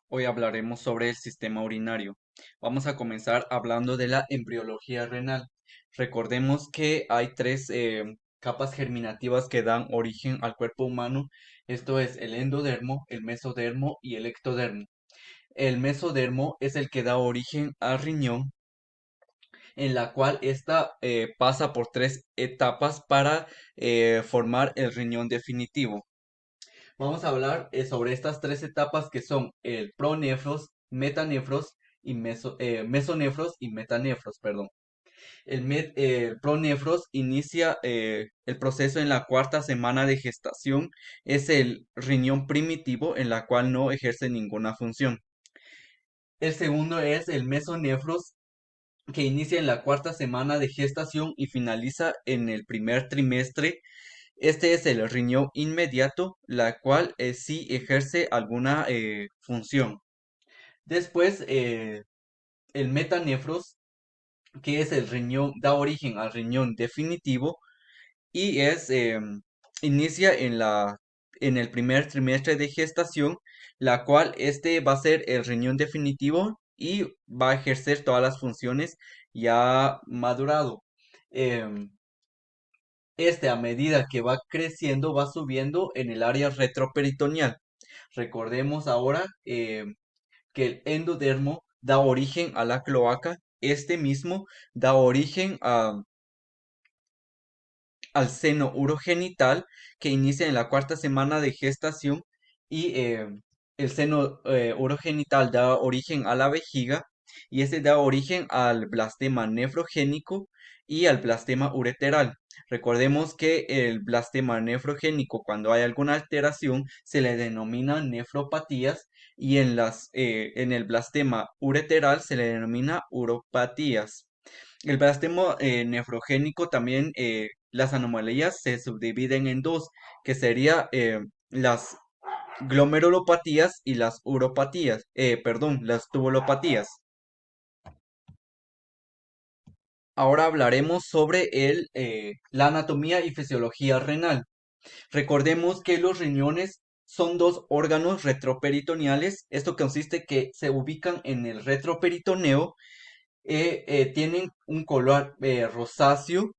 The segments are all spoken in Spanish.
Hoy hablaremos sobre el sistema urinario. Vamos a comenzar hablando de la embriología renal. Recordemos que hay tres capas germinativas que dan origen al cuerpo humano. Esto es el endodermo, el mesodermo y el ectodermo. El mesodermo es el que da origen al riñón, en la cual ésta pasa por tres etapas para formar el riñón definitivo. Vamos a hablar sobre estas tres etapas que son el pronefros, metanefros y mesonefros y metanefros, perdón. El pronefros inicia el proceso en la cuarta semana de gestación. Es el riñón primitivo en la cual no ejerce ninguna función. El segundo es el mesonefros, que inicia en la cuarta semana de gestación y finaliza en el primer trimestre. Este es el riñón inmediato, la cual sí ejerce alguna función. Después, el metanefros, que es el riñón, da origen al riñón definitivo y inicia en el primer trimestre de gestación, la cual este va a ser el riñón definitivo y va a ejercer todas las funciones ya madurado. Em, a medida que va creciendo, va subiendo en el área retroperitoneal. Recordemos ahora que el endodermo da origen a la cloaca. Este mismo da origen al seno urogenital, que inicia en la cuarta semana de gestación, y el seno urogenital da origen a la vejiga, y este da origen al blastema nefrogénico y al blastema ureteral. Recordemos que el blastema nefrogénico, cuando hay alguna alteración, se le denomina nefropatías, y en el blastema ureteral se le denomina uropatías. El blastema nefrogénico también, las anomalías se subdividen en dos, que sería las glomerulopatías y las uropatías, perdón, las tubulopatías. Ahora hablaremos sobre la anatomía y fisiología renal. Recordemos que los riñones son dos órganos retroperitoneales. Esto consiste que se ubican en el retroperitoneo. Tienen un color rosáceo.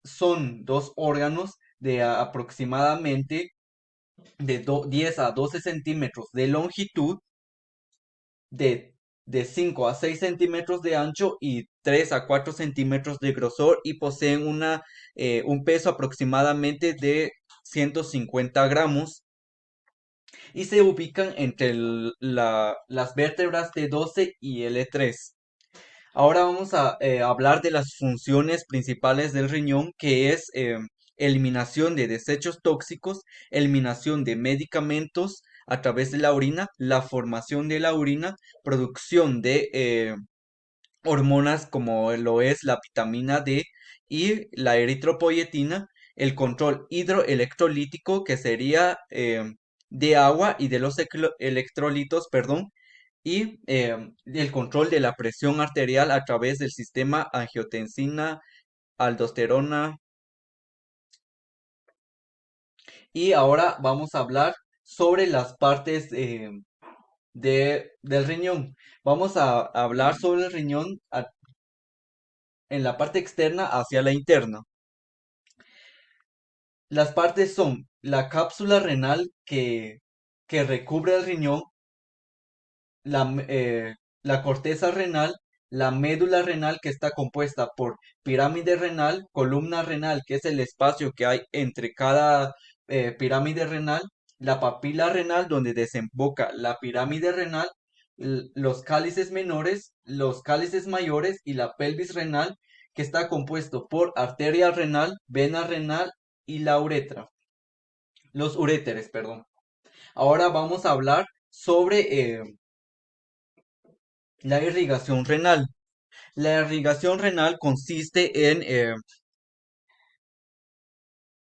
Son dos órganos de aproximadamente de 10 a 12 centímetros de longitud, de, de 5 a 6 centímetros de ancho y 3 a 4 centímetros de grosor, y poseen un peso aproximadamente de 150 gramos, y se ubican entre las vértebras T12 y L3. Ahora vamos a hablar de las funciones principales del riñón, que es eliminación de desechos tóxicos, eliminación de medicamentos a través de la orina, la formación de la orina, producción de hormonas como lo es la vitamina D y la eritropoyetina, el control hidroelectrolítico, que sería de agua y de los electrolitos, perdón, y el control de la presión arterial a través del sistema angiotensina, aldosterona. Y ahora vamos a hablar sobre las partes del riñón. Vamos a hablar sobre el riñón en la parte externa hacia la interna. Las partes son la cápsula renal que recubre el riñón, la corteza renal, la médula renal, que está compuesta por pirámide renal, columna renal, que es el espacio que hay entre cada pirámide renal, la papila renal, donde desemboca la pirámide renal, los cálices menores, los cálices mayores y la pelvis renal, que está compuesto por arteria renal, vena renal y la uretra, los uréteres, perdón. Ahora vamos a hablar sobre la irrigación renal. La irrigación renal consiste en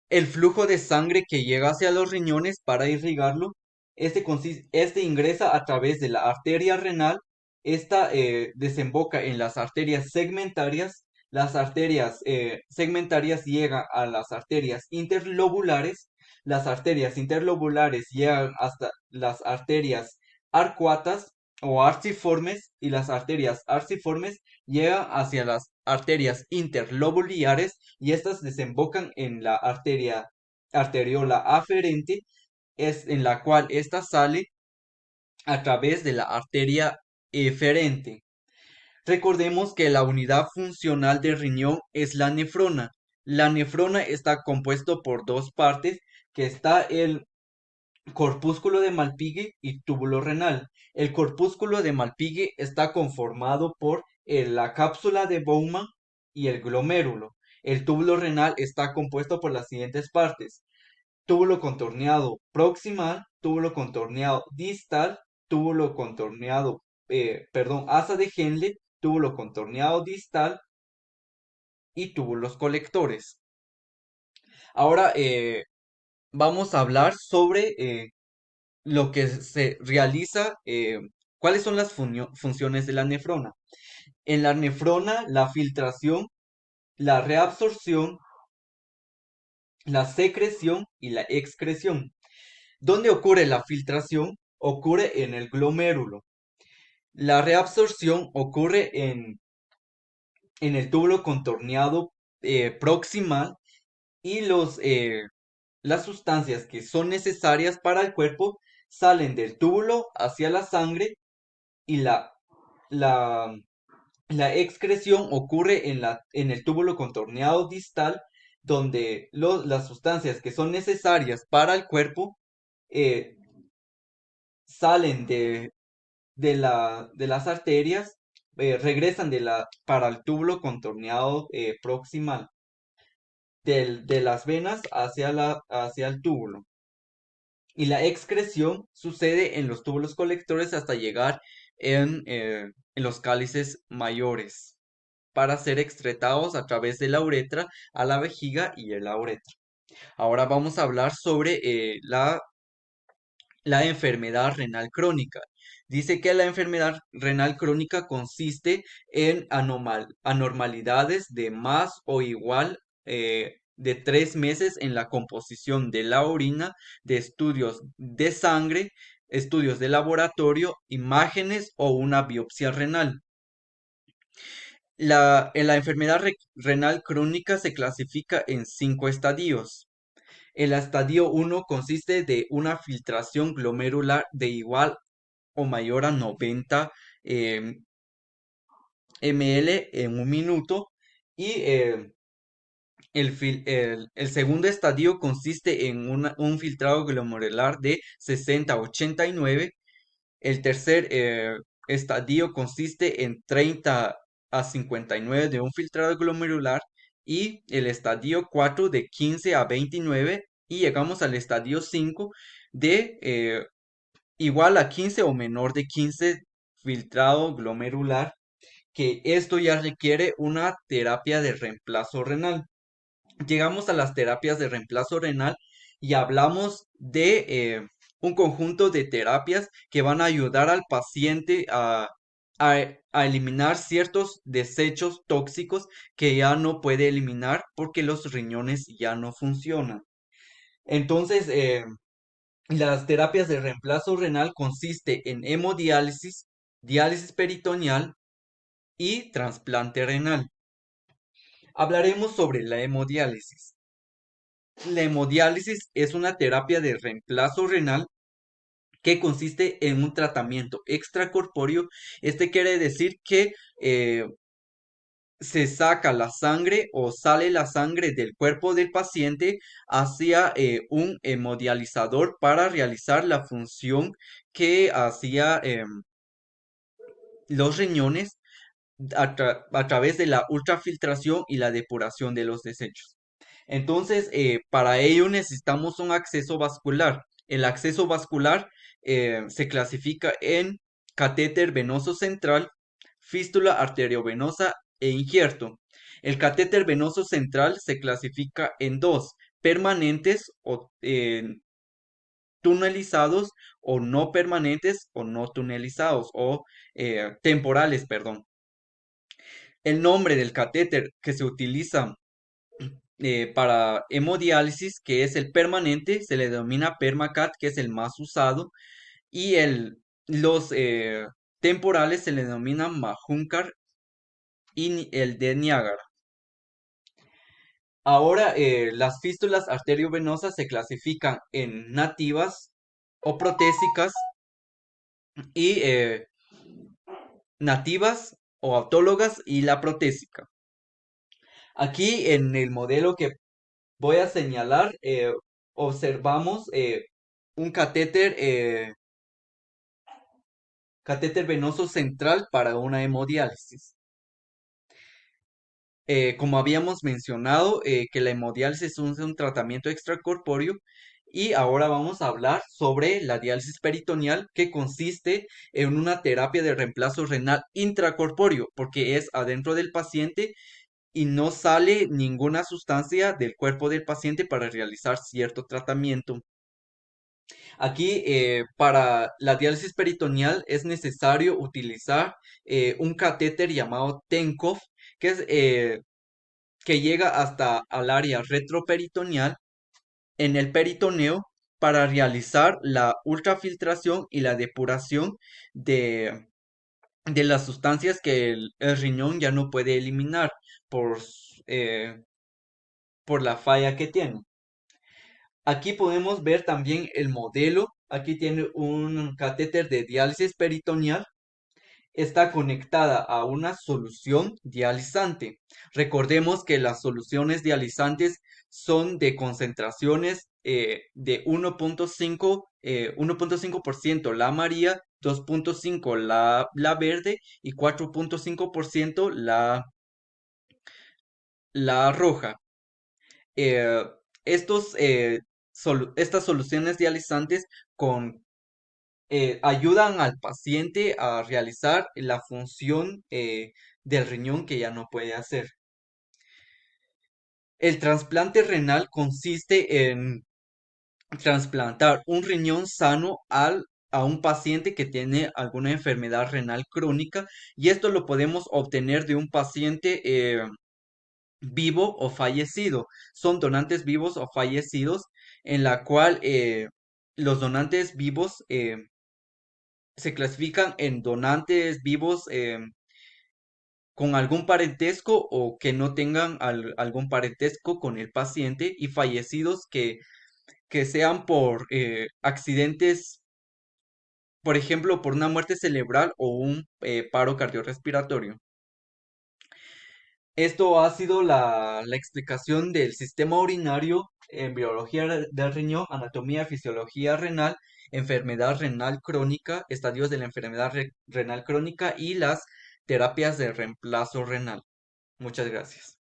el flujo de sangre que llega hacia los riñones para irrigarlo. Este ingresa a través de la arteria renal. Esta desemboca en las arterias segmentarias. Las arterias segmentarias llegan a las arterias interlobulares. Las arterias interlobulares llegan hasta las arterias arcuatas o arciformes, y las arterias arciformes llegan hacia las arterias interlobulares y estas desembocan en la arteriola aferente, es en la cual ésta sale a través de la arteria eferente. Recordemos que la unidad funcional del riñón es la nefrona. La nefrona está compuesto por dos partes, que está el corpúsculo de Malpighi y túbulo renal. El corpúsculo de Malpighi está conformado por la cápsula de Bowman y el glomérulo. El túbulo renal está compuesto por las siguientes partes: túbulo contorneado proximal, túbulo contorneado distal, túbulo contorneado, asa de Henle, túbulo contorneado distal y túbulos colectores. Ahora vamos a hablar sobre lo que se realiza, cuáles son las funciones de la nefrona. En la nefrona, la filtración, la reabsorción, la secreción y la excreción. ¿Dónde ocurre la filtración? Ocurre en el glomérulo. La reabsorción ocurre en el túbulo contorneado proximal, y las sustancias que son necesarias para el cuerpo salen del túbulo hacia la sangre, y la, la excreción ocurre en el túbulo contorneado distal, donde las sustancias que son necesarias para el cuerpo eh, salen de las arterias, regresan para el túbulo contorneado proximal, de las venas hacia el túbulo. Y la excreción sucede en los túbulos colectores hasta llegar en los cálices mayores, para ser excretados a través de la uretra a la vejiga y el la uretra. Ahora vamos a hablar sobre la enfermedad renal crónica. Dice que la enfermedad renal crónica consiste en anormalidades de más o igual de 3 meses en la composición de la orina, de estudios de sangre, estudios de laboratorio, imágenes o una biopsia renal. La enfermedad renal crónica se clasifica en 5 estadios. El estadio 1 consiste de una filtración glomerular de igual o mayor a 90 em, ml en un minuto, y el segundo estadio consiste en un filtrado glomerular de 60 a 89. El tercer estadio consiste en 30 a 59 de un filtrado glomerular, y el estadio 4 de 15 a 29, y llegamos al estadio 5 de igual a 15 o menor de 15 filtrado glomerular, que esto ya requiere una terapia de reemplazo renal. Llegamos a las terapias de reemplazo renal y hablamos de un conjunto de terapias que van a ayudar al paciente a eliminar ciertos desechos tóxicos que ya no puede eliminar porque los riñones ya no funcionan. Entonces, las terapias de reemplazo renal consiste en hemodiálisis, diálisis peritoneal y trasplante renal. Hablaremos sobre la hemodiálisis. La hemodiálisis es una terapia de reemplazo renal que consiste en un tratamiento extracorpóreo. Este quiere decir que se saca la sangre o sale la sangre del cuerpo del paciente hacia un hemodializador para realizar la función que hacía los riñones a través de la ultrafiltración y la depuración de los desechos. Entonces, para ello necesitamos un acceso vascular. El acceso vascular se clasifica en catéter venoso central, fístula arteriovenosa e injerto. El catéter venoso central se clasifica en dos: permanentes o tunelizados, o no permanentes o no tunelizados, o temporales, perdón. El nombre del catéter que se utiliza para hemodiálisis, que es el permanente, se le denomina Permacat, que es el más usado, y Los temporales se le denominan Majuncar y el de Niágara. Ahora, las fístulas arteriovenosas se clasifican en nativas o protésicas y nativas o autólogas y la protésica. Aquí en el modelo que voy a señalar, observamos un catéter venoso central para una hemodiálisis. Como habíamos mencionado, que la hemodiálisis es un tratamiento extracorpóreo y ahora vamos a hablar sobre la diálisis peritoneal que consiste en una terapia de reemplazo renal intracorpóreo porque es adentro del paciente y no sale ninguna sustancia del cuerpo del paciente para realizar cierto tratamiento. Aquí, para la diálisis peritoneal es necesario utilizar un catéter llamado TENCOF, que llega hasta al área retroperitoneal en el peritoneo para realizar la ultrafiltración y la depuración de, de las sustancias que el riñón ya no puede eliminar por, por la falla que tiene. Aquí podemos ver también el modelo. Aquí tiene un catéter de diálisis peritoneal. Está conectada a una solución dializante. Recordemos que las soluciones dializantes son de concentraciones de 1.5% la amarilla, 2.5 la verde y 4.5% la roja. Eh, estas soluciones dializantes con ayudan al paciente a realizar la función del riñón que ya no puede hacer. El trasplante renal consiste en trasplantar un riñón sano a un paciente que tiene alguna enfermedad renal crónica y esto lo podemos obtener de un paciente vivo o fallecido. Son donantes vivos o fallecidos en la cual los donantes vivos se clasifican en donantes vivos con algún parentesco o que no tengan algún parentesco con el paciente y fallecidos que sean por accidentes, por ejemplo, por una muerte cerebral o un paro cardiorrespiratorio. Esto ha sido la explicación del sistema urinario en biología del riñón, anatomía, fisiología renal, enfermedad renal crónica, estadios de la enfermedad renal crónica y las terapias de reemplazo renal. Muchas gracias.